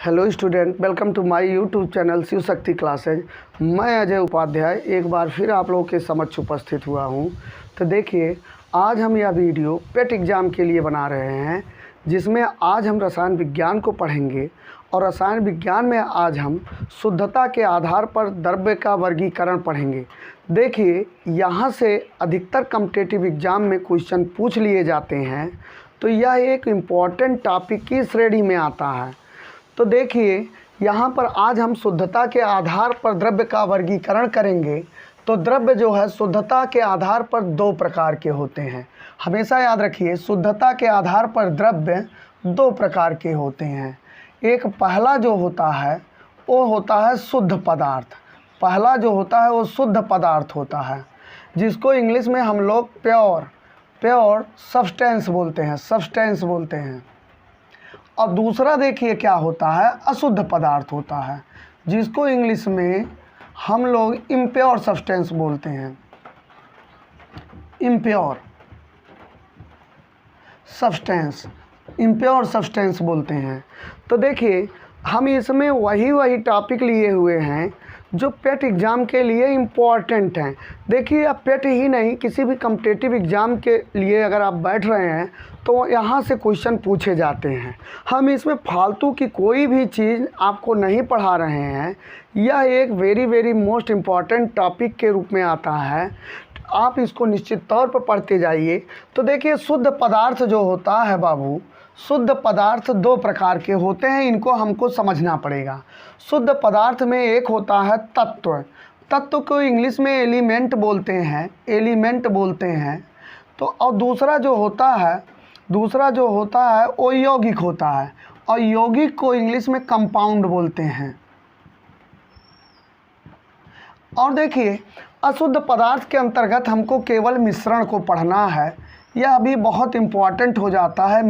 Hello student, welcome to my YouTube channel Shiv Shakti classes. मैं अजय उपाध्याय एक बार फिर आप लोगों के समक्ष उपस्थित हुआ हूं। तो देखिए, आज हम यह वीडियो पेट एग्ज़ाम के लिए बना रहे हैं, जिसमें आज हम रसायन विज्ञान को पढ़ेंगे। और रसायन विज्ञान में आज हम शुद्धता के आधार पर द्रव्य का वर्गीकरण पढ़ेंगे। देखिए, यहाँ से अधिकतर कॉम्पिटिटिव एग्ज़ाम में क्वेश्चन पूछ लिए जाते हैं, तो यह एक इम्पॉर्टेंट टॉपिक की श्रेणी में आता है। तो देखिए, यहाँ पर आज हम शुद्धता के आधार पर द्रव्य का वर्गीकरण करेंगे। तो द्रव्य जो है शुद्धता के आधार पर दो प्रकार के होते हैं। हमेशा याद रखिए, शुद्धता के आधार पर द्रव्य दो प्रकार के होते हैं। एक पहला जो होता है वो होता है शुद्ध पदार्थ। पहला जो होता है वो शुद्ध पदार्थ होता है, जिसको इंग्लिश में हम लोग प्योर सब्सटेंस बोलते हैं। और दूसरा देखिए क्या होता है, अशुद्ध पदार्थ होता है, जिसको इंग्लिश में हम लोग इम्प्योर सब्सटेंस बोलते हैं। इम्प्योर सब्सटेंस बोलते हैं। तो देखिए, हम इसमें वही टॉपिक लिए हुए हैं जो पेट एग्ज़ाम के लिए इम्पॉर्टेंट हैं। देखिए, अब पेट ही नहीं, किसी भी कॉम्पिटिटिव एग्ज़ाम के लिए अगर आप बैठ रहे हैं तो यहाँ से क्वेश्चन पूछे जाते हैं। हम इसमें फालतू की कोई भी चीज़ आपको नहीं पढ़ा रहे हैं। यह एक वेरी मोस्ट इम्पॉर्टेंट टॉपिक के रूप में आता है। आप इसको निश्चित तौर पर पढ़ते जाइए। तो देखिए, शुद्ध पदार्थ जो होता है बाबू, शुद्ध पदार्थ दो प्रकार के होते हैं, इनको हमको समझना पड़ेगा। शुद्ध पदार्थ में एक होता है तत्व को इंग्लिश में एलिमेंट बोलते हैं। तो और दूसरा जो होता है वो यौगिक होता है, और यौगिक को इंग्लिश में कंपाउंड बोलते हैं। और देखिए, अशुद्ध पदार्थ के अंतर्गत हमको केवल मिश्रण को पढ़ना है। यह अभी बहुत इम्पॉर्टेंट हो जाता है।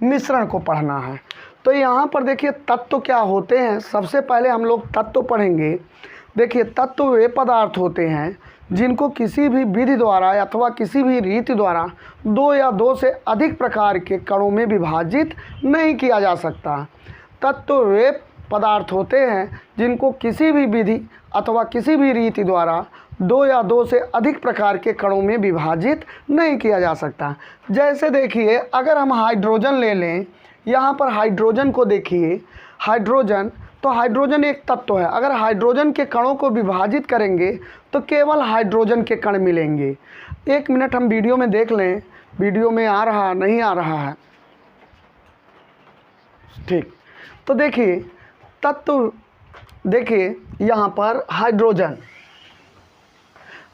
मिश्रण को पढ़ना है। तो यहाँ पर देखिए, तत्व क्या होते हैं। सबसे पहले हम लोग तत्व पढ़ेंगे। देखिए, तत्व वे पदार्थ होते हैं जिनको किसी भी विधि द्वारा अथवा किसी भी रीति द्वारा दो या दो से अधिक प्रकार के कणों में विभाजित नहीं किया जा सकता। तत्व वे पदार्थ होते हैं जिनको किसी भी विधि अथवा किसी भी रीति द्वारा दो या दो से अधिक प्रकार के कणों में विभाजित नहीं किया जा सकता। जैसे देखिए, अगर हम हाइड्रोजन ले लें, यहाँ पर हाइड्रोजन को देखिए। हाइड्रोजन एक तत्व है। अगर हाइड्रोजन के कणों को विभाजित करेंगे तो केवल हाइड्रोजन के कण मिलेंगे। एक मिनट हम वीडियो में देख लें, वीडियो में नहीं आ रहा है। ठीक, तो देखिए तत्व, देखिए यहाँ पर हाइड्रोजन,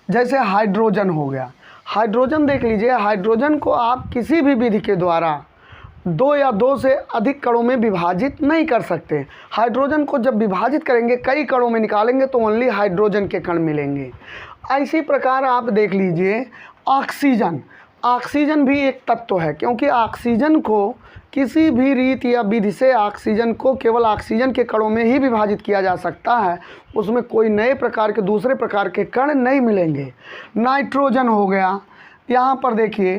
जैसे हाइड्रोजन हो गया। हाइड्रोजन देख लीजिए, हाइड्रोजन को आप किसी भी विधि के द्वारा दो या दो से अधिक कणों में विभाजित नहीं कर सकते। हाइड्रोजन को जब विभाजित करेंगे, कई कणों में निकालेंगे तो ओनली हाइड्रोजन के कण मिलेंगे। इसी प्रकार आप देख लीजिए ऑक्सीजन भी एक तत्व है, क्योंकि ऑक्सीजन को किसी भी रीति या विधि से ऑक्सीजन को केवल ऑक्सीजन के कणों में ही विभाजित किया जा सकता है। उसमें कोई नए प्रकार के दूसरे प्रकार के कण नहीं मिलेंगे। नाइट्रोजन हो गया, यहाँ पर देखिए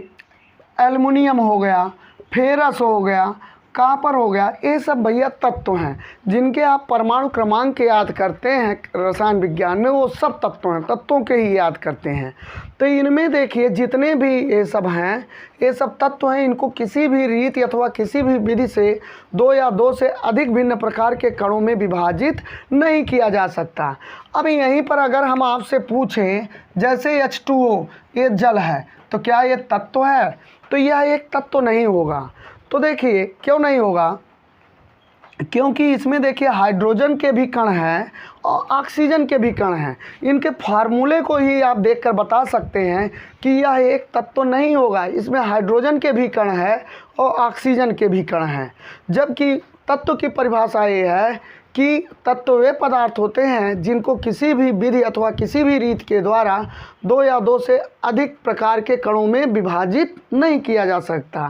एल्युमिनियम हो गया, फेरस हो गया, कॉपर हो गया। ये सब भैया तत्व हैं जिनके आप परमाणु क्रमांक याद करते हैं रसायन विज्ञान में, वो सब तत्व हैं, तत्वों के ही याद करते हैं। तो इनमें देखिए जितने भी ये सब हैं, ये सब तत्व हैं। इनको किसी भी रीति अथवा किसी भी विधि से दो या दो से अधिक भिन्न प्रकार के कणों में विभाजित नहीं किया जा सकता। अब यहीं पर अगर हम आपसे पूछें, जैसे H2O ये जल है, तो क्या ये तत्व है? तो यह एक तत्व नहीं होगा। तो देखिए क्यों नहीं होगा, क्योंकि इसमें देखिए हाइड्रोजन के भी कण हैं और ऑक्सीजन के भी कण हैं। इनके फार्मूले को ही आप देखकर बता सकते हैं कि यह एक तत्व नहीं होगा। इसमें हाइड्रोजन के भी कण हैं और ऑक्सीजन के भी कण हैं। जबकि तत्व की परिभाषा ये है कि तत्व वे पदार्थ होते हैं जिनको किसी भी विधि अथवा किसी भी रीति के द्वारा दो या दो से अधिक प्रकार के कणों में विभाजित नहीं किया जा सकता।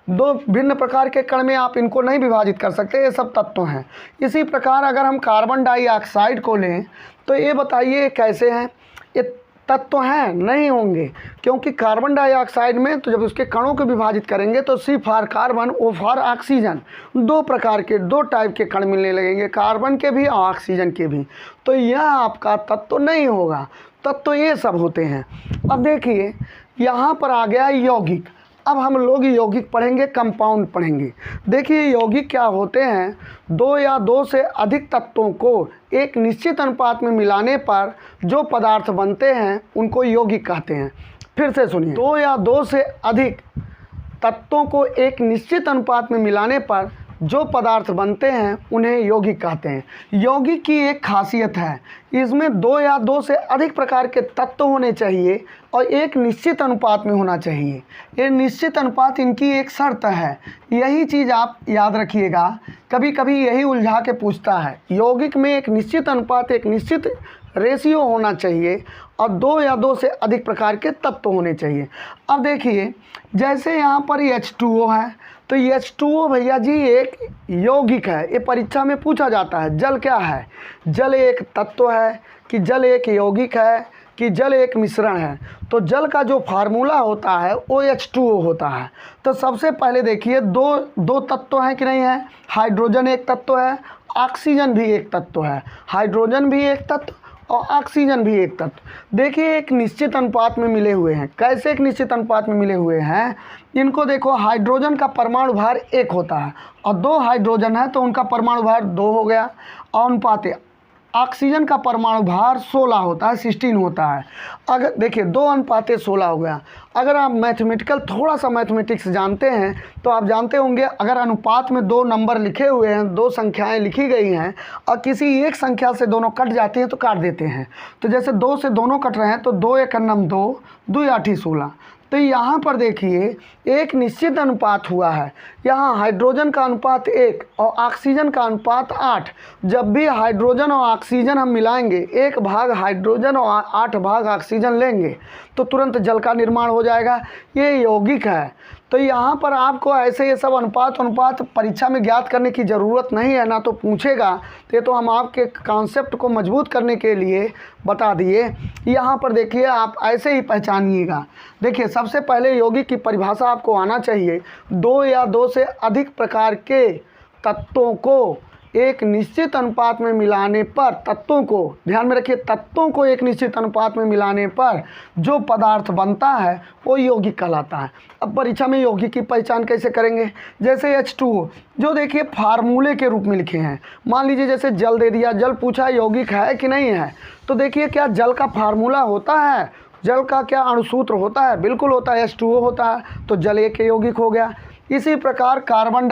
दो भिन्न प्रकार के कण में आप इनको नहीं विभाजित कर सकते। ये सब तत्व हैं। इसी प्रकार अगर हम कार्बन डाइऑक्साइड को लें, तो ये बताइए कैसे हैं। ये तत्व हैं? नहीं होंगे, क्योंकि कार्बन डाइऑक्साइड में तो जब उसके कणों को विभाजित करेंगे तो C for carbon, O for oxygen, दो प्रकार के, दो टाइप के कण मिलने लगेंगे, कार्बन के भी और ऑक्सीजन के भी। तो यह आपका तत्व नहीं होगा। तत्व ये सब होते हैं। अब देखिए यहाँ पर आ गया यौगिक। अब हम लोग यौगिक पढ़ेंगे, कंपाउंड पढ़ेंगे। देखिए यौगिक क्या होते हैं, दो या दो से अधिक तत्वों को एक निश्चित अनुपात में मिलाने पर जो पदार्थ बनते हैं उनको यौगिक कहते हैं। फिर से सुनिए, दो या दो से अधिक तत्वों को एक निश्चित अनुपात में मिलाने पर जो पदार्थ बनते हैं उन्हें यौगिक कहते हैं। यौगिक की एक खासियत है, इसमें दो या दो से अधिक प्रकार के तत्व होने चाहिए और एक निश्चित अनुपात में होना चाहिए। ये निश्चित अनुपात इनकी एक शर्त है। यही चीज़ आप याद रखिएगा, कभी कभी यही उलझा के पूछता है। यौगिक में एक निश्चित अनुपात, एक निश्चित रेशियो होना चाहिए और दो या दो से अधिक प्रकार के तत्व होने चाहिए। अब देखिए जैसे यहाँ पर H2O है, तो H2O भैया जी एक यौगिक है। ये परीक्षा में पूछा जाता है। जल क्या है? जल एक तत्व है कि जल एक यौगिक है कि जल एक मिश्रण है? तो जल का जो फार्मूला होता है वो H2O होता है। तो सबसे पहले देखिए दो तत्व हैं कि नहीं है? हाइड्रोजन एक तत्व है, ऑक्सीजन भी एक तत्व है। हाइड्रोजन भी एक तत्व और ऑक्सीजन भी एक तत्व। देखिए एक निश्चित अनुपात में मिले हुए हैं। कैसे एक निश्चित अनुपात में मिले हुए हैं? इनको देखो, हाइड्रोजन का परमाणु भार 1 होता है और 2 हाइड्रोजन है तो उनका परमाणु भार 2 हो गया। और अनुपात ऑक्सीजन का परमाणु भार 16 होता है, 16 होता है। अगर देखिए 2 अनुपात 16 हो गया। अगर आप मैथमेटिकल थोड़ा सा मैथमेटिक्स जानते हैं तो आप जानते होंगे, अगर अनुपात में 2 नंबर लिखे हुए हैं, 2 संख्याएं लिखी गई हैं और किसी एक संख्या से दोनों कट जाती हैं तो काट देते हैं। तो जैसे 2 से दोनों कट रहे हैं तो 2 एक नम 2, 2 8 16। तो यहाँ पर देखिए एक निश्चित अनुपात हुआ है। यहाँ हाइड्रोजन का अनुपात 1 और ऑक्सीजन का अनुपात 8। जब भी हाइड्रोजन और ऑक्सीजन हम मिलाएंगे, 1 भाग हाइड्रोजन और 8 भाग ऑक्सीजन लेंगे तो तुरंत जल का निर्माण हो जाएगा। ये यौगिक है। तो यहाँ पर आपको ऐसे ये सब अनुपात परीक्षा में ज्ञात करने की ज़रूरत नहीं है, ना तो पूछेगा। तो ये तो हम आपके कॉन्सेप्ट को मजबूत करने के लिए बता दिए। यहाँ पर देखिए आप ऐसे ही पहचानिएगा। देखिए सबसे पहले यौगिक की परिभाषा आपको आना चाहिए। 2 या 2 से अधिक प्रकार के तत्वों को एक निश्चित अनुपात में मिलाने पर, तत्वों को ध्यान में रखिए, तत्वों को एक निश्चित अनुपात में मिलाने पर जो पदार्थ बनता है वो यौगिक कहलाता है। अब परीक्षा में यौगिक की पहचान कैसे करेंगे? जैसे H2O जो देखिए फार्मूले के रूप में लिखे हैं। मान लीजिए जैसे जल दे दिया, जल पूछा यौगिक है कि नहीं है, तो देखिए क्या जल का फार्मूला होता है? जल का क्या अणुसूत्र होता है? बिल्कुल होता है, H2O होता है। तो जल एक यौगिक हो गया। इसी प्रकार कार्बन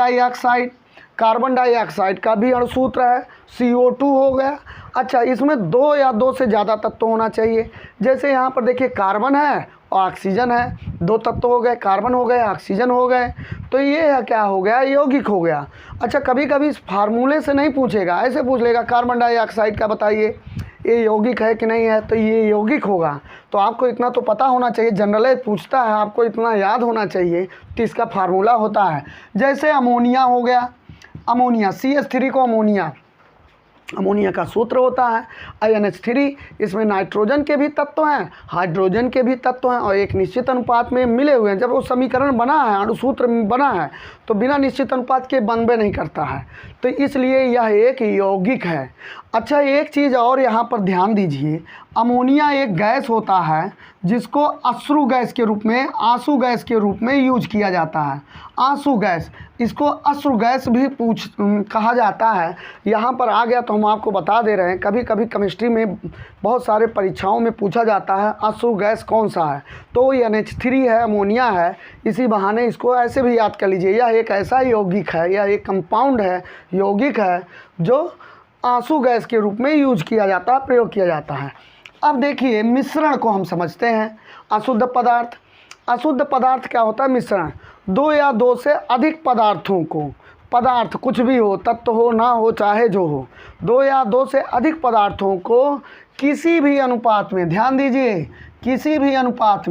डाइऑक्साइड का भी अणुसूत्र है, CO2 हो गया। अच्छा, इसमें 2 या 2 से ज़्यादा तत्व होना चाहिए। जैसे यहाँ पर देखिए कार्बन है और ऑक्सीजन है, 2 तत्व हो गए, कार्बन हो गए, ऑक्सीजन हो गए। तो ये क्या हो गया? यौगिक हो गया। अच्छा, कभी कभी इस फार्मूले से नहीं पूछेगा, ऐसे पूछ लेगा कार्बन डाइऑक्साइड का बताइए, ये यौगिक है कि नहीं है? तो ये यौगिक होगा। तो आपको इतना तो पता होना चाहिए, जनरलाइज पूछता है, आपको इतना याद होना चाहिए कि इसका फार्मूला होता है। जैसे अमोनिया हो गया, अमोनिया CH3 को अमोनिया का सूत्र होता है INH3। इसमें नाइट्रोजन के भी तत्व हैं, हाइड्रोजन के भी तत्व हैं और एक निश्चित अनुपात में मिले हुए हैं। जब वो समीकरण बना है, अणुसूत्र बना है, तो बिना निश्चित अनुपात के बनबे नहीं करता है। तो इसलिए यह एक यौगिक है। अच्छा, एक चीज़ और यहाँ पर ध्यान दीजिए, अमोनिया एक गैस होता है जिसको अश्रु गैस के रूप में, आंसू गैस के रूप में यूज किया जाता है। आंसू गैस, इसको अश्रु गैस भी कहा जाता है। यहाँ पर आ गया तो हम आपको बता दे रहे हैं। कभी कभी केमिस्ट्री में बहुत सारे परीक्षाओं में पूछा जाता है अश्रु गैस कौन सा है, तो ये NH3 है, अमोनिया है। इसी बहाने इसको ऐसे भी याद कर लीजिए, यह एक ऐसा यौगिक है, यह एक कंपाउंड है, यौगिक है जो आंसू गैस के रूप में यूज किया जाता है, प्रयोग किया जाता है। अब देखिए मिश्रण को हम समझते हैं। अशुद्ध पदार्थ क्या होता है? मिश्रण। 2 या 2 से अधिक पदार्थों को, पदार्थ कुछ भी हो, तत्व हो ना हो, चाहे जो हो, 2 या 2 से अधिक पदार्थों को किसी भी अनुपात में, ध्यान दीजिए, किसी भी अनुपात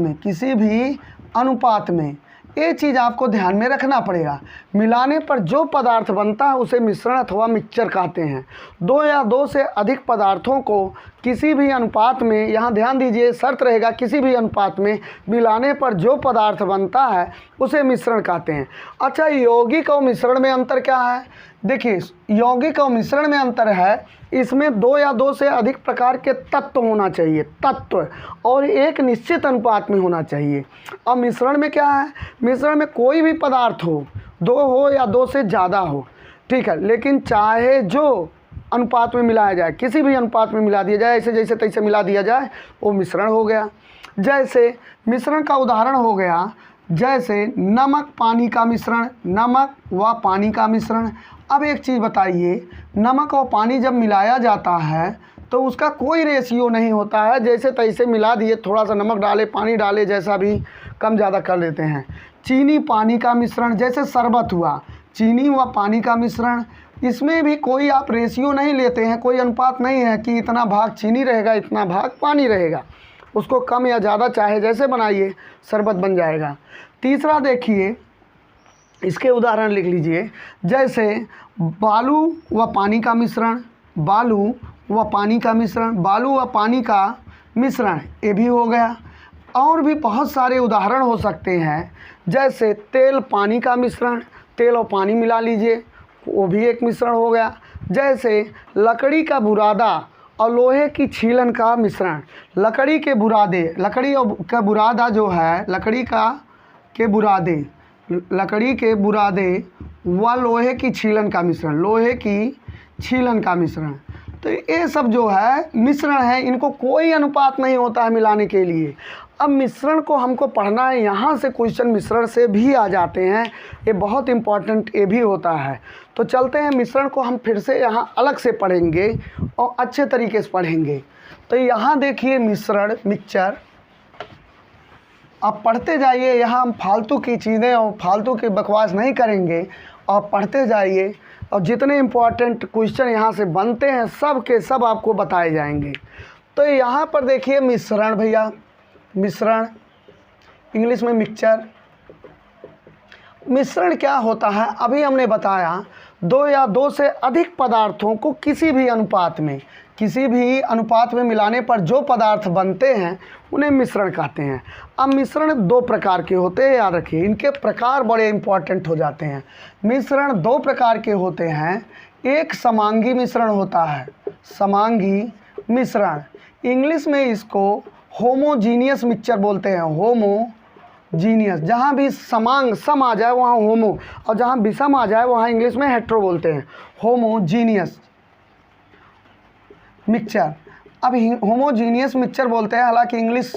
में ये चीज़ आपको ध्यान में रखना पड़ेगा। मिलाने पर जो पदार्थ बनता है उसे मिश्रण अथवा मिक्सचर कहते हैं। 2 या 2 से अधिक पदार्थों को किसी भी अनुपात में, यहाँ ध्यान दीजिए शर्त रहेगा, किसी भी अनुपात में मिलाने पर जो पदार्थ बनता है उसे मिश्रण कहते हैं। अच्छा, यौगिक और मिश्रण में अंतर क्या है? देखिए, यौगिक और मिश्रण में अंतर है, इसमें 2 या 2 से अधिक प्रकार के तत्व होना चाहिए, तत्व, और एक निश्चित अनुपात में होना चाहिए। और मिश्रण में क्या है? मिश्रण में कोई भी पदार्थ हो, 2 हो या 2 से ज़्यादा हो, ठीक है, लेकिन चाहे जो अनुपात में मिलाया जाए, किसी भी अनुपात में मिला दिया जाए, ऐसे जैसे तैसे मिला दिया जाए, वो मिश्रण हो गया। जैसे मिश्रण का उदाहरण हो गया, जैसे नमक पानी का मिश्रण, नमक व पानी का मिश्रण। अब एक चीज़ बताइए, नमक और पानी जब मिलाया जाता है तो उसका कोई रेशियो नहीं होता है, जैसे तैसे मिला दिए, थोड़ा सा नमक डाले, पानी डाले, जैसा भी कम ज़्यादा कर लेते हैं। चीनी पानी का मिश्रण, जैसे शरबत हुआ, चीनी व पानी का मिश्रण, इसमें भी कोई आप रेशियो नहीं लेते हैं, कोई अनुपात नहीं है कि इतना भाग चीनी रहेगा, इतना भाग पानी रहेगा, उसको कम या ज़्यादा चाहे जैसे बनाइए, शरबत बन जाएगा। तीसरा देखिए, इसके उदाहरण लिख लीजिए, जैसे बालू व पानी का मिश्रण, बालू व पानी का मिश्रण, बालू व पानी का मिश्रण, ये भी हो गया। और भी बहुत सारे उदाहरण हो सकते हैं, जैसे तेल पानी का मिश्रण, तेल और पानी मिला लीजिए, वो भी एक मिश्रण हो गया। जैसे लकड़ी का बुरादा और लोहे की छीलन का मिश्रण, लकड़ी के बुरादे, लकड़ी का बुरादा जो है, लकड़ी के बुरादे व लोहे की छीलन का मिश्रण, लोहे की छीलन का मिश्रण। तो ये सब जो है मिश्रण है, इनको कोई अनुपात नहीं होता है मिलाने के लिए। अब मिश्रण को हमको पढ़ना है, यहाँ से क्वेश्चन मिश्रण से भी आ जाते हैं, ये बहुत इम्पॉर्टेंट ये भी होता है। तो चलते हैं, मिश्रण को हम फिर से यहाँ अलग से पढ़ेंगे और अच्छे तरीके से पढ़ेंगे। तो यहाँ देखिए मिश्रण, मिक्सचर, आप पढ़ते जाइए, यहाँ हम फालतू की चीज़ें और फालतू की बकवास नहीं करेंगे, और पढ़ते जाइए, और जितने इम्पोर्टेंट क्वेश्चन यहाँ से बनते हैं सब के सब आपको बताए जाएंगे। तो यहाँ पर देखिए मिश्रण, भैया मिश्रण, इंग्लिश में मिक्सचर। मिश्रण क्या होता है? अभी हमने बताया, 2 या 2 से अधिक पदार्थों को किसी भी अनुपात में मिलाने पर जो पदार्थ बनते हैं उन्हें मिश्रण कहते हैं। अब मिश्रण 2 प्रकार के होते हैं, याद रखिए, इनके प्रकार बड़े इंपॉर्टेंट हो जाते हैं। मिश्रण 2 प्रकार के होते हैं, एक समांगी मिश्रण होता है, समांगी मिश्रण, इंग्लिश में इसको होमोजीनियस मिक्सचर बोलते हैं, होमोजीनियस, जहाँ भी समांग सम आ जाए वहाँ होमो, और जहाँ विषम आ जाए वहाँ इंग्लिश में हेट्रो बोलते हैं, होमोजीनियस मिक्सचर। अब होमोजीनियस मिक्सचर बोलते हैं, हालांकि इंग्लिश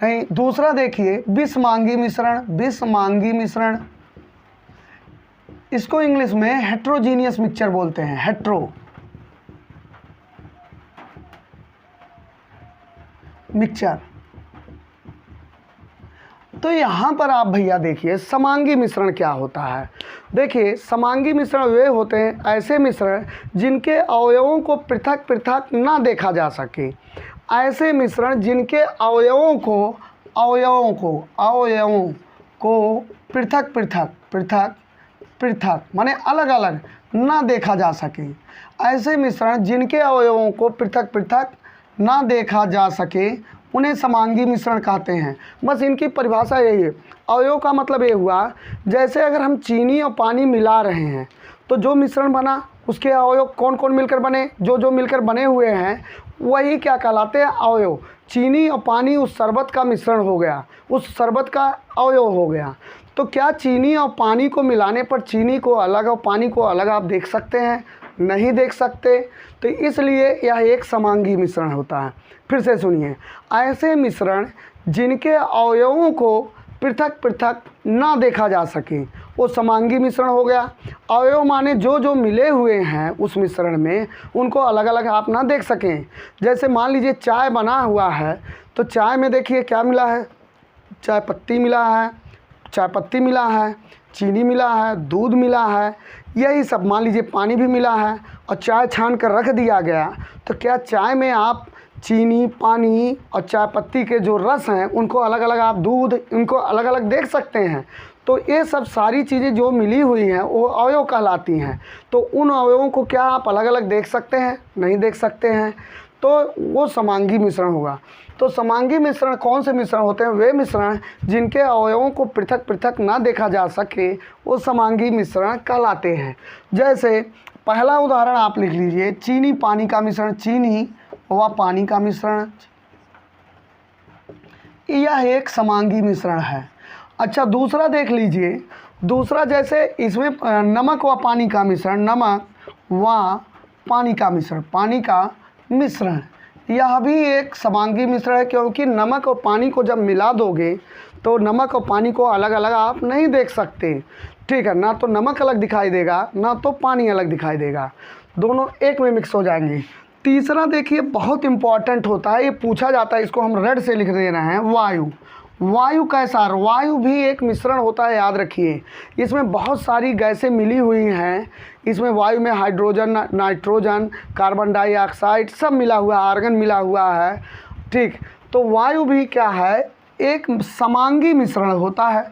नहीं। दूसरा देखिए विषमांगी मिश्रण, विषमांगी मिश्रण, इसको इंग्लिश में हेट्रोजीनियस मिक्सचर बोलते हैं, हेट्रो मिक्सचर। तो यहाँ पर आप भैया देखिए समांगी मिश्रण क्या होता है। देखिए समांगी मिश्रण वे होते हैं ऐसे मिश्रण जिनके अवयवों को पृथक पृथक ना देखा जा सके, ऐसे मिश्रण जिनके अवयवों को पृथक पृथक माने अलग अलग ना देखा जा सके, ऐसे मिश्रण जिनके अवयवों को पृथक पृथक ना देखा जा सके उन्हें समांगी मिश्रण कहते हैं। बस इनकी परिभाषा यही है। अवयव का मतलब ये हुआ, जैसे अगर हम चीनी और पानी मिला रहे हैं तो जो मिश्रण बना उसके अवयव कौन कौन मिलकर बने, जो मिलकर बने हुए हैं वही क्या कहलाते हैं, अवयव। चीनी और पानी उस शरबत का मिश्रण हो गया, उस शरबत का अवयव हो गया। तो क्या चीनी और पानी को मिलाने पर चीनी को अलग और पानी को अलग आप देख सकते हैं? नहीं देख सकते। तो इसलिए यह एक समांगी मिश्रण होता है। फिर से सुनिए, ऐसे मिश्रण जिनके अवयवों को पृथक पृथक ना देखा जा सके वो समांगी मिश्रण हो गया। अवयव माने जो मिले हुए हैं उस मिश्रण में उनको अलग अलग आप ना देख सकें। जैसे मान लीजिए चाय बना हुआ है तो चाय में देखिए क्या मिला है, चाय पत्ती मिला है, चीनी मिला है, दूध मिला है, यही सब। मान लीजिए पानी भी मिला है और चाय छान कर रख दिया गया, तो क्या चाय में आप चीनी, पानी और चाय पत्ती के जो रस हैं उनको अलग अलग, आप दूध, इनको अलग अलग देख सकते हैं? तो ये सब सारी चीज़ें जो मिली हुई हैं वो अवयव कहलाती हैं। तो उन अवयवों को क्या आप अलग अलग देख सकते हैं? नहीं देख सकते हैं। तो वो समांगी मिश्रण होगा। तो समांगी मिश्रण कौन से मिश्रण होते हैं? वे मिश्रण जिनके अवयवों को पृथक पृथक ना देखा जा सके वो समांगी मिश्रण कहलाते हैं। जैसे पहला उदाहरण आप लिख लीजिए, चीनी पानी का मिश्रण, चीनी व पानी का मिश्रण, यह एक समांगी मिश्रण है। अच्छा, दूसरा देख लीजिए, दूसरा जैसे इसमें नमक व पानी का मिश्रण, नमक व पानी का मिश्रण, पानी का मिश्रण, यह भी एक समांगी मिश्रण है, क्योंकि नमक और पानी को जब मिला दोगे तो नमक और पानी को अलग अलग आप नहीं देख सकते, ठीक है। ना तो नमक अलग दिखाई देगा, ना तो पानी अलग दिखाई देगा, दोनों एक में मिक्स हो जाएंगे। तीसरा देखिए बहुत इम्पॉर्टेंट होता है, ये पूछा जाता है, इसको हम रेड से लिख दे रहे हैं, वायु। वायु कैसा? वायु भी एक मिश्रण होता है, याद रखिए। इसमें बहुत सारी गैसें मिली हुई हैं। इसमें वायु में हाइड्रोजन, नाइट्रोजन, कार्बन डाइऑक्साइड सब मिला हुआ है, आर्गन मिला हुआ है, ठीक। तो वायु भी क्या है? एक समांगी मिश्रण होता है।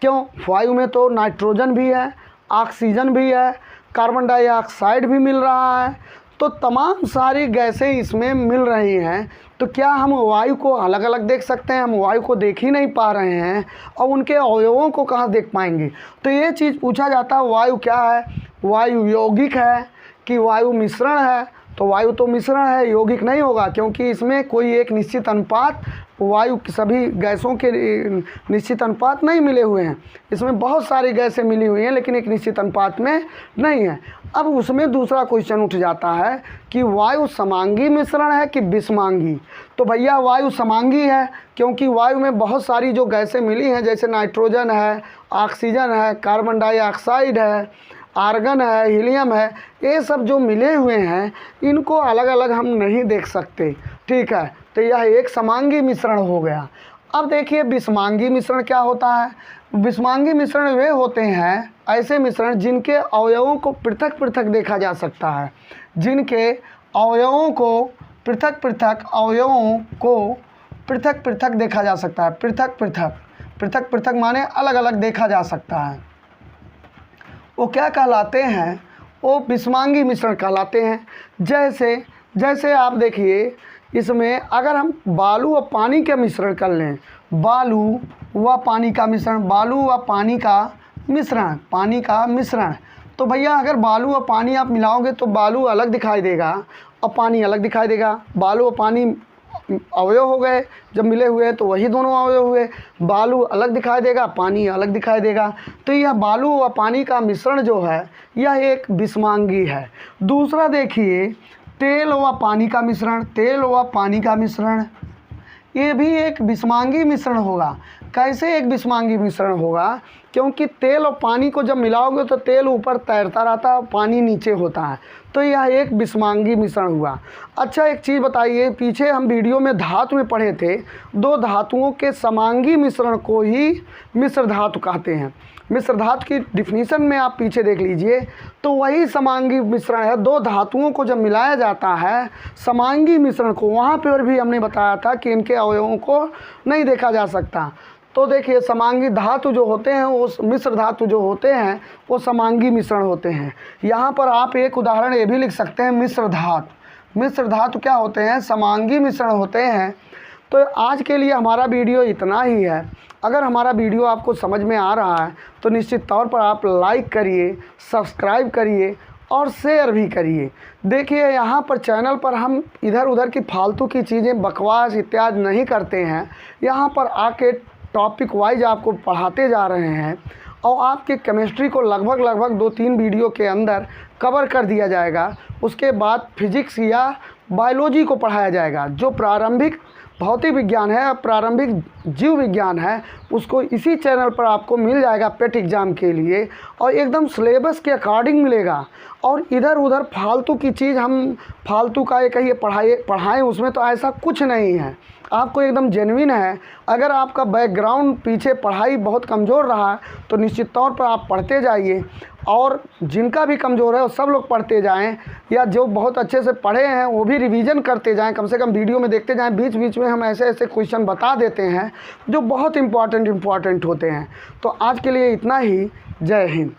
क्यों? वायु में तो नाइट्रोजन भी है, ऑक्सीजन भी है, कार्बन डाइऑक्साइड भी मिल रहा है, तो तमाम सारी गैसें इसमें मिल रही हैं। तो क्या हम वायु को अलग अलग देख सकते हैं? हम वायु को देख ही नहीं पा रहे हैं, और उनके अवयवों को कहाँ देख पाएंगे? तो ये चीज़ पूछा जाता है, वायु क्या है? वायु यौगिक है कि वायु मिश्रण है? तो वायु तो मिश्रण है, यौगिक नहीं होगा, क्योंकि इसमें कोई एक निश्चित अनुपात वायु की सभी गैसों के निश्चित अनुपात नहीं मिले हुए हैं। इसमें बहुत सारी गैसें मिली हुई हैं, लेकिन एक निश्चित अनुपात में नहीं है। अब उसमें दूसरा क्वेश्चन उठ जाता है कि वायु समांगी मिश्रण है कि विषमांगी? तो भैया वायु समांगी है, क्योंकि वायु में बहुत सारी जो गैसें मिली हैं, जैसे नाइट्रोजन है, ऑक्सीजन है, कार्बन डाइऑक्साइड है, आर्गन है, हीलियम है, ये सब जो मिले हुए हैं इनको अलग अलग हम नहीं देख सकते, ठीक है। तो यह एक समांगी मिश्रण हो गया। अब देखिए विषमांगी मिश्रण क्या होता है? विषमांगी मिश्रण वे होते हैं ऐसे मिश्रण जिनके अवयवों को पृथक पृथक देखा जा सकता है, जिनके अवयवों को पृथक पृथक देखा जा सकता है। पृथक पृथक माने अलग अलग देखा जा सकता है। वो क्या कहलाते हैं? वो विषमांगी मिश्रण कहलाते हैं। जैसे आप देखिए, इसमें अगर हम बालू व पानी का मिश्रण कर लें, बालू व पानी का मिश्रण, बालू व पानी का मिश्रण, तो भैया अगर बालू व पानी आप मिलाओगे तो बालू अलग दिखाई देगा और पानी अलग दिखाई देगा। बालू और पानी अवयव हो गए, जब मिले हुए हैं तो वही दोनों अवयव हुए। बालू अलग दिखाई देगा, पानी अलग दिखाई देगा। तो यह बालू व पानी का मिश्रण जो है यह एक विषमांगी है। दूसरा देखिए तेल व पानी का मिश्रण, ये भी एक विषमांगी मिश्रण होगा। कैसे एक विषमांगी मिश्रण होगा? क्योंकि तेल और पानी को जब मिलाओगे तो तेल ऊपर तैरता रहता है, पानी नीचे होता है, तो यह एक विषमांगी मिश्रण हुआ। अच्छा, एक चीज़ बताइए, पीछे हम वीडियो में धातु में पढ़े थे, दो धातुओं के समांगी मिश्रण को ही मिश्र धातु कहते हैं। मिश्र धातु की डिफिनीशन में आप पीछे देख लीजिए, तो वही समांगी मिश्रण है। दो धातुओं को जब मिलाया जाता है समांगी मिश्रण को, वहाँ पर भी हमने बताया था कि इनके अवयवों को नहीं देखा जा सकता। तो देखिए समांगी धातु जो होते हैं, वो मिश्र धातु जो होते हैं वो समांगी मिश्रण होते हैं। यहाँ पर आप एक उदाहरण ये भी लिख सकते हैं, मिश्र धातु क्या होते हैं? समांगी मिश्रण होते हैं। तो आज के लिए हमारा वीडियो इतना ही है। अगर हमारा वीडियो आपको समझ में आ रहा है तो निश्चित तौर पर आप लाइक करिए, सब्सक्राइब करिए और शेयर भी करिए। देखिए यहाँ पर चैनल पर हम इधर उधर की फालतू की चीज़ें, बकवास इत्यादि नहीं करते हैं। यहाँ पर आके टॉपिक वाइज आपको पढ़ाते जा रहे हैं, और आपके केमिस्ट्री को लगभग 2-3 वीडियो के अंदर कवर कर दिया जाएगा। उसके बाद फिजिक्स या बायोलॉजी को पढ़ाया जाएगा। जो प्रारंभिक भौतिक विज्ञान है, प्रारंभिक जीव विज्ञान है, उसको इसी चैनल पर आपको मिल जाएगा पेट एग्ज़ाम के लिए, और एकदम सिलेबस के अकॉर्डिंग मिलेगा। और इधर उधर फालतू की चीज़ हम फालतू का ये कहिए पढ़ाएँ, उसमें तो ऐसा कुछ नहीं है। आपको एकदम जेन्युइन है। अगर आपका बैकग्राउंड पीछे पढ़ाई बहुत कमज़ोर रहा है तो निश्चित तौर पर आप पढ़ते जाइए, और जिनका भी कमज़ोर है वो सब लोग पढ़ते जाएं, या जो बहुत अच्छे से पढ़े हैं वो भी रिवीजन करते जाएं। कम से कम वीडियो में देखते जाएं, बीच बीच में हम ऐसे क्वेश्चन बता देते हैं जो बहुत इम्पॉर्टेंट होते हैं। तो आज के लिए इतना ही। जय हिंद।